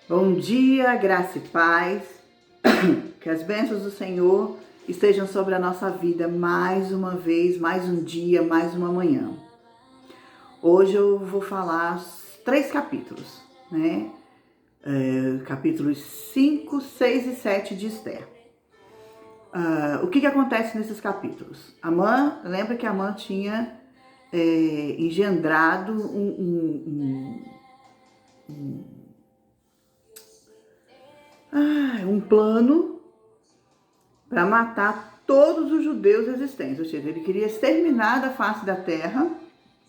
Bom dia, graça e paz, que as bênçãos do Senhor estejam sobre a nossa vida mais uma vez, mais um dia, mais uma manhã. Hoje eu vou falar 3 capítulos, né? Capítulos 5, 6 e 7 de Esther. O que acontece nesses capítulos? Amã, lembra que Amã tinha engendrado um plano para matar todos os judeus existentes, ou seja, ele queria exterminar da face da terra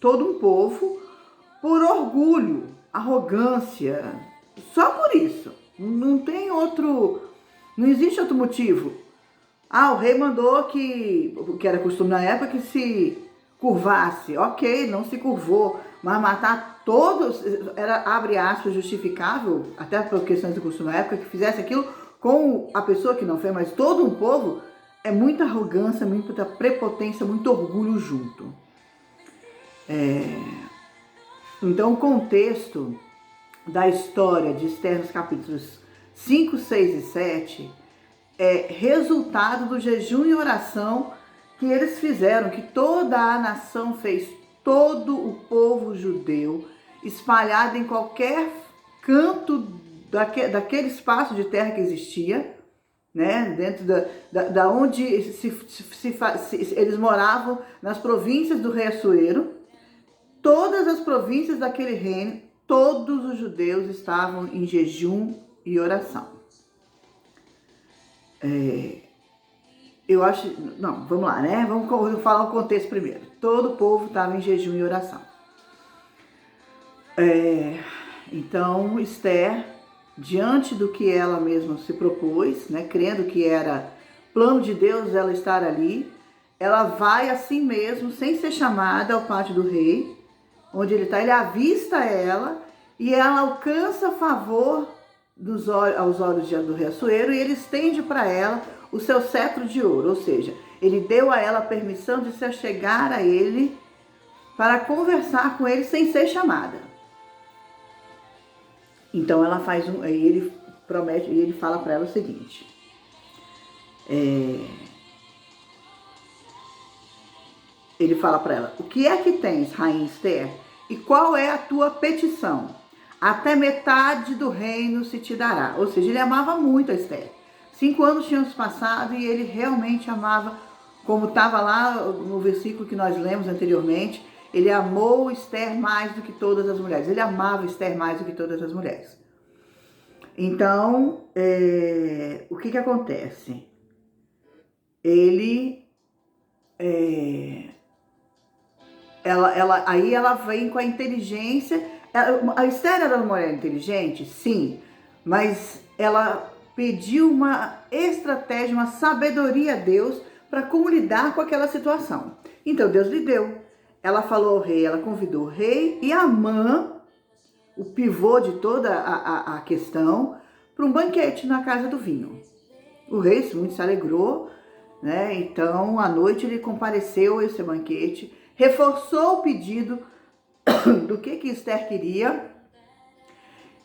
todo um povo por orgulho, arrogância, só por isso. Não tem outro, não existe outro motivo. O rei mandou que era costume na época, que se curvasse. Ok, não se curvou, mas matar todos, era, abre aspas, justificável, até por questões do costume na época, que fizesse aquilo com a pessoa que não fez, mas todo um povo, é muita arrogância, muita prepotência, muito orgulho junto. Então o contexto da história de Esther nos capítulos 5, 6 e 7 é resultado do jejum e oração que eles fizeram, que toda a nação fez, todo o povo judeu, espalhado em qualquer canto daquele espaço de terra que existia, né? Dentro da onde eles moravam, nas províncias do rei Assuero, todas as províncias daquele reino, todos os judeus estavam em jejum e oração. Eu acho... Não, vamos lá, né? Vamos falar o contexto primeiro. Todo o povo estava em jejum e oração. Então, Esther, diante do que ela mesma se propôs, né? Crendo que era plano de Deus ela estar ali, ela vai assim mesmo, sem ser chamada, ao pátio do rei, onde ele está. Ele avista ela e ela alcança favor aos olhos do rei Assuero, e ele estende para ela o seu cetro de ouro, ou seja, ele deu a ela a permissão de se achegar a ele para conversar com ele sem ser chamada. Então ela faz ele promete, e ele fala para ela o seguinte: ele fala para ela: o que é que tens, rainha Esther, e qual é a tua petição? Até metade do reino se te dará. Ou seja, ele amava muito a Esther. 5 anos tinham se passado e ele realmente amava, como estava lá no versículo que nós lemos anteriormente, ele amou Esther mais do que todas as mulheres. Ele amava Esther mais do que todas as mulheres. Então, o que acontece? Aí ela vem com a inteligência. A Esther era uma mulher inteligente? Sim, mas ela pediu uma estratégia, uma sabedoria a Deus para como lidar com aquela situação. Então Deus lhe deu. Ela falou ao rei, ela convidou o rei e Amã, o pivô de toda a questão, para um banquete na casa do vinho. O rei muito se alegrou, né? Então à noite ele compareceu a esse banquete, reforçou o pedido do que Esther queria,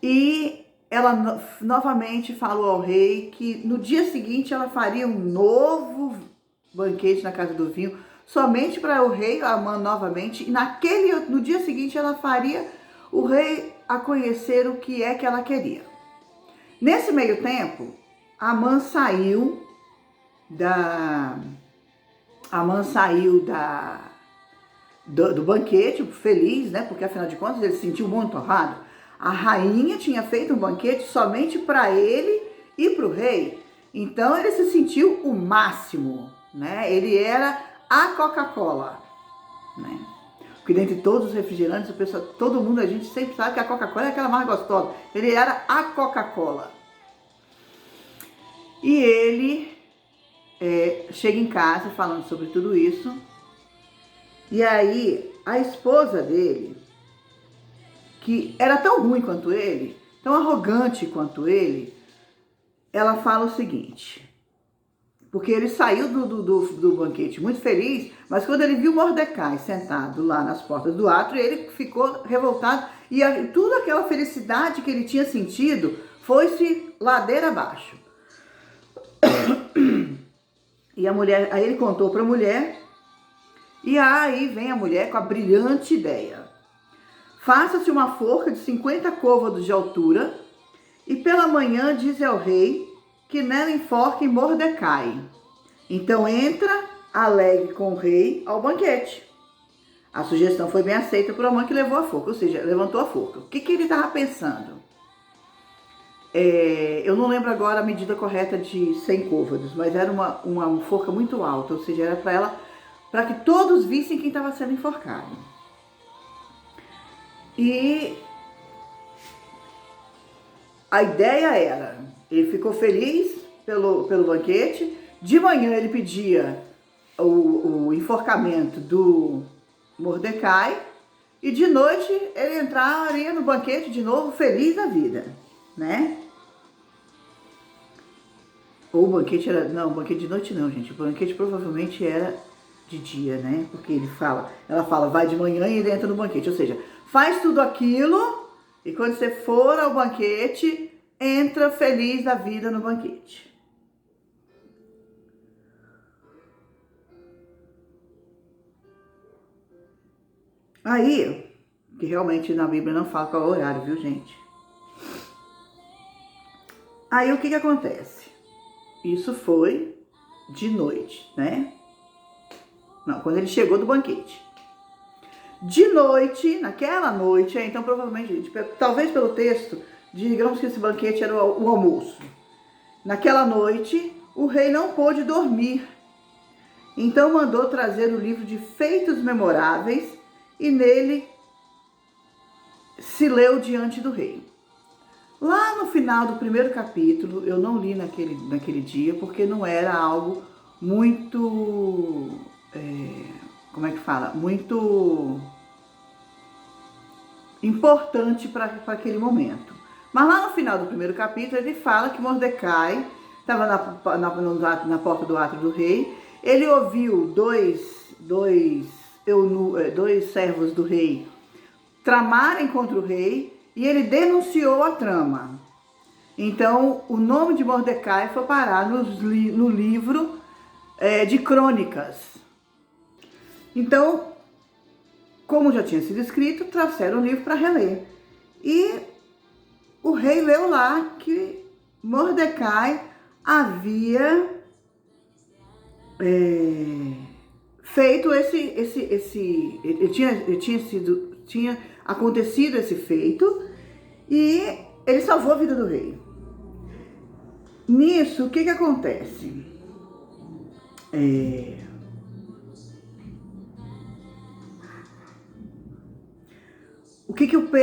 e ela novamente falou ao rei que no dia seguinte ela faria um novo banquete na casa do vinho, somente para o rei Amã novamente, e no dia seguinte ela faria o rei a conhecer o que é que ela queria. Nesse meio tempo, Amã saiu do banquete, feliz, né? Porque afinal de contas ele se sentiu muito honrado. A rainha tinha feito um banquete somente para ele e para o rei. Então ele se sentiu o máximo, né? Ele era a Coca-Cola, né? Porque dentre todos os refrigerantes, todo mundo, a gente sempre sabe que a Coca-Cola é aquela mais gostosa. Ele era a Coca-Cola. E ele chega em casa falando sobre tudo isso. E aí a esposa dele, que era tão ruim quanto ele, tão arrogante quanto ele, ela fala o seguinte: porque ele saiu do banquete muito feliz, mas quando ele viu Mordecai sentado lá nas portas do átrio, ele ficou revoltado, e toda aquela felicidade que ele tinha sentido foi-se ladeira abaixo. E a mulher, aí ele contou para a mulher, e aí vem a mulher com a brilhante ideia. Faça-se uma forca de 50 côvados de altura, e pela manhã diz ao rei que nela enforque Mordecai. Então entra, alegre com o rei ao banquete. A sugestão foi bem aceita por uma mãe que levou a forca, ou seja, levantou a forca. O que ele estava pensando? Eu não lembro agora a medida correta de 100 côvados, mas era uma forca muito alta, ou seja, era para que todos vissem quem estava sendo enforcado. E a ideia era, ele ficou feliz pelo banquete, de manhã ele pedia o enforcamento do Mordecai, e de noite ele entraria no banquete de novo, feliz da vida, né? Ou o banquete era... Não, o banquete de noite não, gente. O banquete provavelmente era de dia, né? Porque ela fala, vai de manhã e ele entra no banquete. Ou seja, faz tudo aquilo e quando você for ao banquete, entra feliz da vida no banquete. Aí, que realmente na Bíblia não fala qual é o horário, viu, gente? Aí o que acontece? Isso foi de noite, né? Não, quando ele chegou do banquete. De noite, naquela noite, então provavelmente, gente, talvez pelo texto, digamos que esse banquete era o almoço. Naquela noite, o rei não pôde dormir. Então mandou trazer o livro de feitos memoráveis e nele se leu diante do rei. Lá no final do primeiro capítulo, eu não li naquele dia, porque não era algo muito, como é que fala? Muito importante para aquele momento. Mas lá no final do primeiro capítulo, ele fala que Mordecai estava na porta do átrio do rei, ele ouviu dois servos do rei tramarem contra o rei, e ele denunciou a trama. Então, o nome de Mordecai foi parar no livro de crônicas. Então, como já tinha sido escrito, trouxeram o livro para reler. E o rei leu lá que Mordecai havia feito tinha acontecido esse feito e ele salvou a vida do rei. Nisso, o que acontece?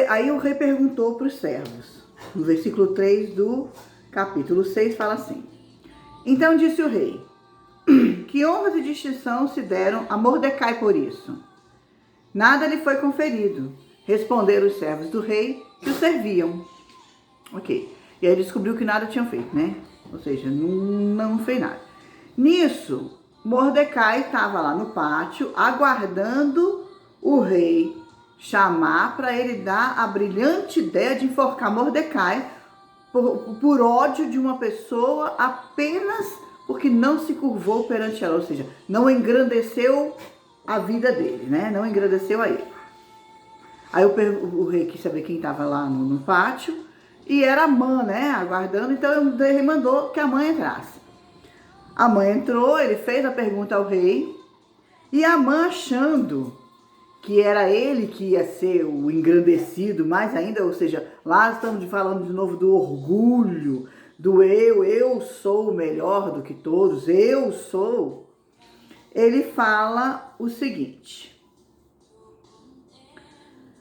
Aí o rei perguntou para os servos. No versículo 3 do capítulo 6 fala assim: Então disse o rei, que honras e distinção se deram a Mordecai por isso? Nada lhe foi conferido, responderam os servos do rei que o serviam. Ok. E aí ele descobriu que nada tinham feito, né? Ou seja, não fez nada. Nisso, Mordecai estava lá no pátio, aguardando o rei chamar para ele dar a brilhante ideia de enforcar Mordecai por ódio de uma pessoa apenas porque não se curvou perante ela, ou seja, não engrandeceu a vida dele, né? Não engrandeceu a ele. Aí o rei quis saber quem estava lá no pátio, e era a mãe, né? Aguardando, então o rei mandou que a mãe entrasse. A mãe entrou, ele fez a pergunta ao rei, e a mãe, achando que era ele que ia ser o engrandecido mais ainda, ou seja, lá estamos falando de novo do orgulho, do eu sou o melhor do que todos, eu sou. Ele fala o seguinte: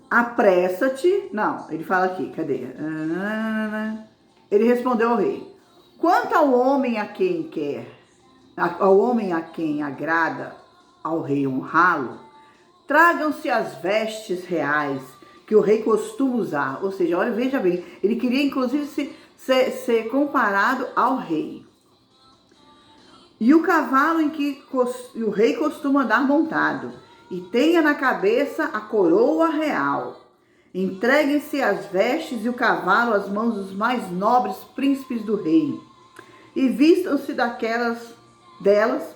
apressa-te. Não, ele fala aqui, cadê? Ele respondeu ao rei: quanto ao homem a quem agrada ao rei honrá-lo, tragam-se as vestes reais que o rei costuma usar. Ou seja, olha, veja bem, ele queria inclusive ser comparado ao rei. E o cavalo em que o rei costuma andar montado, e tenha na cabeça a coroa real. Entreguem-se as vestes e o cavalo às mãos dos mais nobres príncipes do rei, e vistam-se delas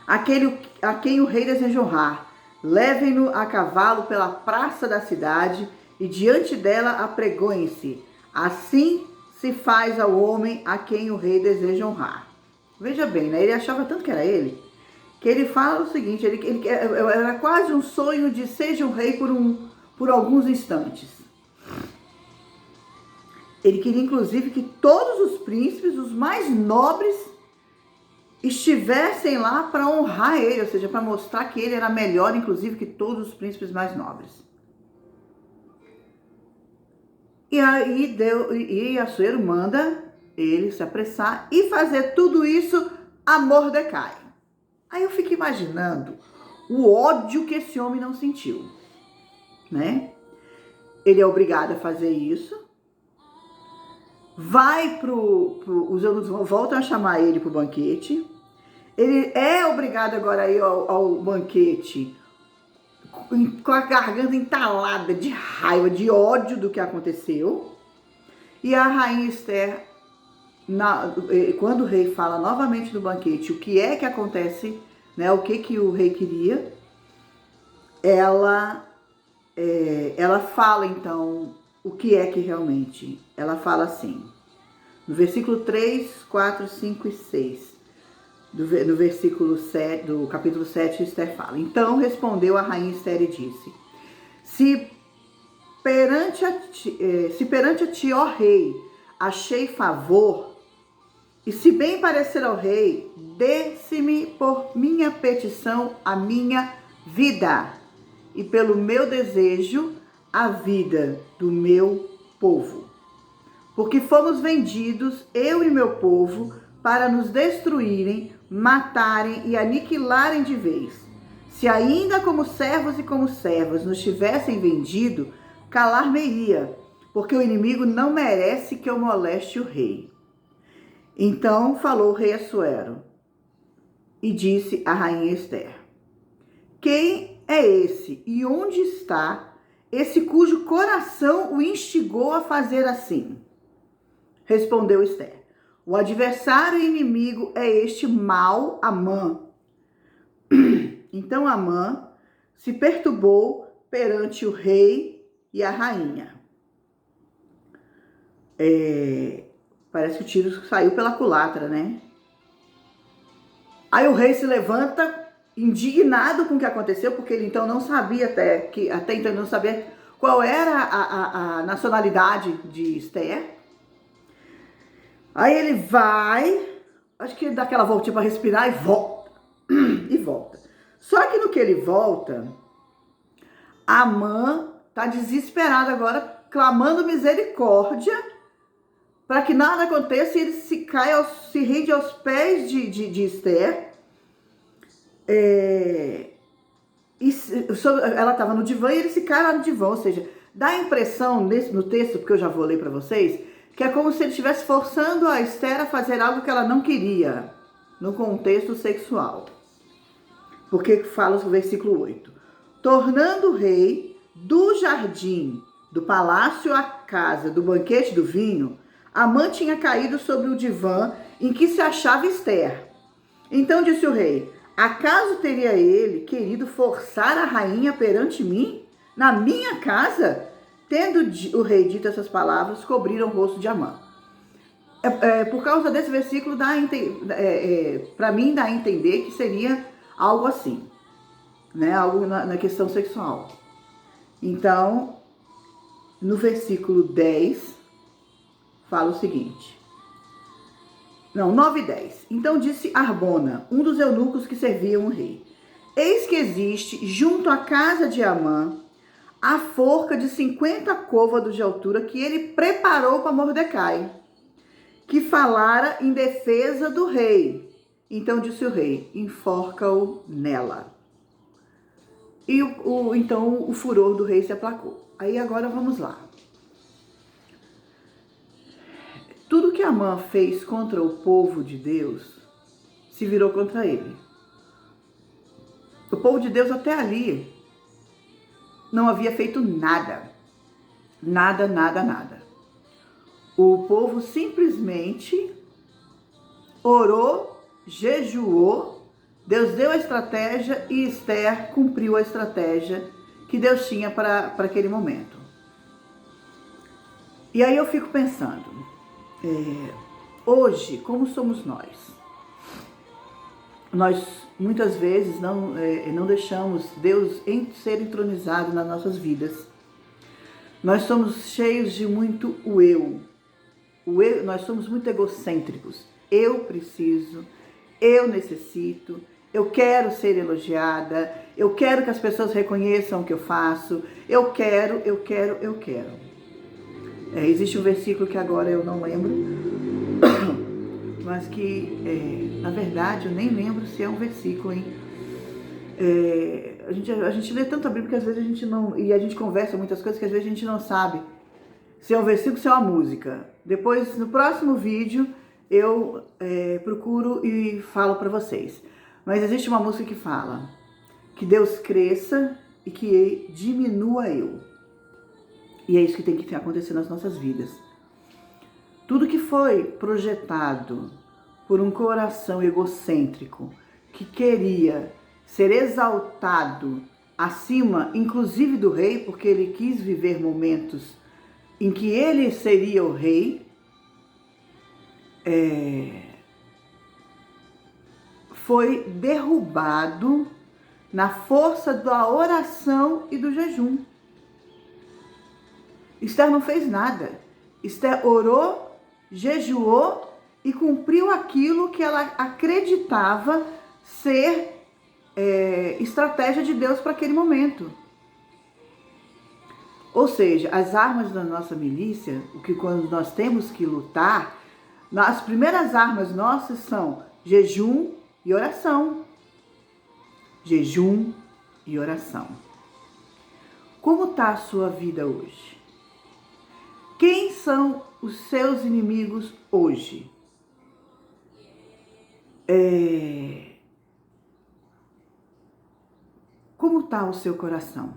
a quem o rei deseja honrar. Levem-no a cavalo pela praça da cidade e diante dela apregoem-se. Assim se faz ao homem a quem o rei deseja honrar. Veja bem, né? Ele achava tanto que era ele, que ele fala o seguinte, era quase um sonho de seja um rei por alguns instantes. Ele queria, inclusive, que todos os príncipes, os mais nobres, estivessem lá para honrar ele, ou seja, para mostrar que ele era melhor, inclusive, que todos os príncipes mais nobres. E aí Assuero manda ele se apressar e fazer tudo isso a Mordecai. Aí eu fico imaginando o ódio que esse homem não sentiu, né? Ele é obrigado a fazer isso. Os eunucos voltam a chamar ele para o banquete. Ele é obrigado agora a ir ao banquete com a garganta entalada de raiva, de ódio do que aconteceu. E a rainha Esther, quando o rei fala novamente no banquete o que é que acontece, né, o que o rei queria, ela fala então o que é que realmente, ela fala assim, no versículo 3, 4, 5 e 6, no versículo 7, do capítulo 7, Esther fala: Então respondeu a rainha Esther e disse: Se perante a ti, ó rei, achei favor, e se bem parecer ao rei, dê-se-me por minha petição a minha vida, e pelo meu desejo a vida do meu povo. Porque fomos vendidos, eu e meu povo, para nos destruírem, matarem e aniquilarem de vez. Se ainda como servos e como servas nos tivessem vendido, calar-me-ia, porque o inimigo não merece que eu moleste o rei. Então falou o rei Assuero e disse à rainha Esther: Quem é esse e onde está esse cujo coração o instigou a fazer assim? Respondeu Esther: O adversário inimigo é este mau Amã. Então Amã se perturbou perante o rei e a rainha. Parece que o tiro saiu pela culatra, né? Aí o rei se levanta, indignado com o que aconteceu, porque ele então não sabia até então não sabia qual era a nacionalidade de Esther. Aí ele vai, acho que dá aquela voltinha para respirar e volta. E volta. Só que no que ele volta, Amã tá desesperado agora, clamando misericórdia, para que nada aconteça e ele se rende aos pés de Esther. Ela estava no divã e ele se cai lá no divã, ou seja, dá a impressão no texto, porque eu já vou ler para vocês, que é como se ele estivesse forçando a Esther a fazer algo que ela não queria, no contexto sexual. Porque fala o versículo 8. Tornando o rei do jardim, do palácio à casa, do banquete do vinho, Amã tinha caído sobre o divã em que se achava Esther. Então disse o rei: Acaso teria ele querido forçar a rainha perante mim, na minha casa? Tendo o rei dito essas palavras, cobriram o rosto de Amã. Por causa desse versículo, para mim dá a entender que seria algo assim, né? Algo na questão sexual. Então, no versículo 10, fala o seguinte. 9 e 10. Então disse Arbona, um dos eunucos que serviam o rei: Eis que existe, junto à casa de Amã, a forca de 50 côvados de altura que ele preparou para Mordecai, que falara em defesa do rei. Então disse o rei: enforca-o nela. E então o furor do rei se aplacou. Aí agora vamos lá. Tudo que Amã fez contra o povo de Deus se virou contra ele. O povo de Deus até ali não havia feito nada. Nada, nada, nada. O povo simplesmente orou, jejuou, Deus deu a estratégia e Esther cumpriu a estratégia que Deus tinha para aquele momento. E aí eu fico pensando, hoje, como somos nós? Nós muitas vezes não deixamos Deus ser entronizado nas nossas vidas. Nós somos cheios de muito eu. Nós somos muito egocêntricos. Eu preciso, eu necessito, eu quero ser elogiada, eu quero que as pessoas reconheçam o que eu faço, eu quero. Existe um versículo que agora eu não lembro, mas que, na verdade, eu nem lembro se é um versículo, hein? A gente lê tanto a Bíblia que às vezes a gente não... E a gente conversa muitas coisas que às vezes a gente não sabe se é um versículo, se é uma música. Depois, no próximo vídeo, eu procuro e falo para vocês. Mas existe uma música que fala que Deus cresça e que diminua eu. E é isso que tem que acontecer nas nossas vidas. Tudo que foi projetado por um coração egocêntrico que queria ser exaltado acima, inclusive do rei, porque ele quis viver momentos em que ele seria o rei, foi derrubado na força da oração e do jejum. Esther não fez nada. Esther orou, jejuou e cumpriu aquilo que ela acreditava ser estratégia de Deus para aquele momento. Ou seja, as armas da nossa milícia, o que quando nós temos que lutar, as primeiras armas nossas são jejum e oração. Jejum e oração. Como está a sua vida hoje? Quem são os seus inimigos hoje? Como está o seu coração?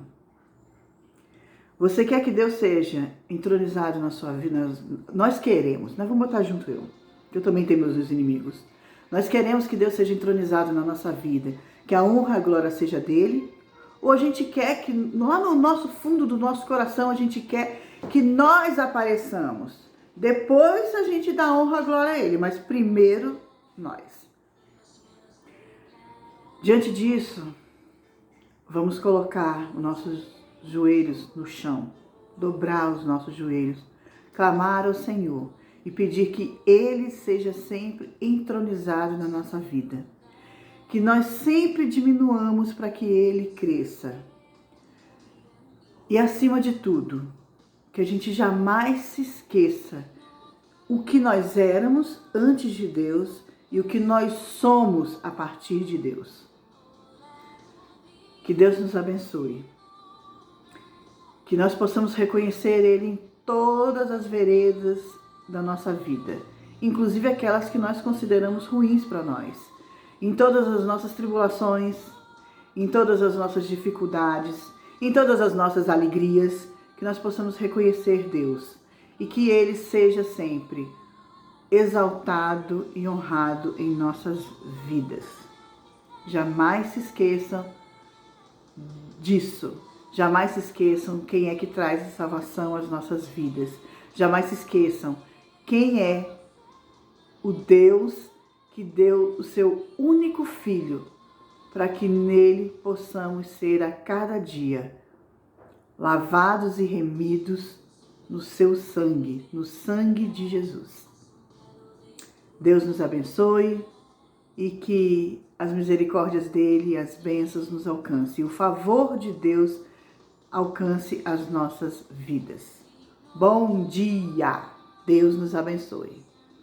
Você quer que Deus seja entronizado na sua vida? Nós queremos, nós vamos botar junto que eu também tenho meus inimigos. Nós queremos que Deus seja entronizado na nossa vida, que a honra e a glória seja dele, ou a gente quer que lá no nosso fundo do nosso coração a gente quer que nós apareçamos. Depois a gente dá honra e glória a ele, mas primeiro nós. Diante disso, vamos colocar os nossos joelhos no chão, dobrar os nossos joelhos, clamar ao Senhor e pedir que Ele seja sempre entronizado na nossa vida. Que nós sempre diminuamos para que Ele cresça. E acima de tudo, que a gente jamais se esqueça o que nós éramos antes de Deus e o que nós somos a partir de Deus. Que Deus nos abençoe. Que nós possamos reconhecer Ele em todas as veredas da nossa vida, inclusive aquelas que nós consideramos ruins para nós. Em todas as nossas tribulações, em todas as nossas dificuldades, em todas as nossas alegrias, que nós possamos reconhecer Deus e que Ele seja sempre exaltado e honrado em nossas vidas. Jamais se esqueçam disso. Jamais se esqueçam quem é que traz a salvação às nossas vidas. Jamais se esqueçam quem é o Deus que deu o seu único Filho para que nele possamos ser a cada dia lavados e remidos no seu sangue, no sangue de Jesus. Deus nos abençoe e que as misericórdias dele e as bênçãos nos alcancem. O favor de Deus alcance as nossas vidas. Bom dia! Deus nos abençoe.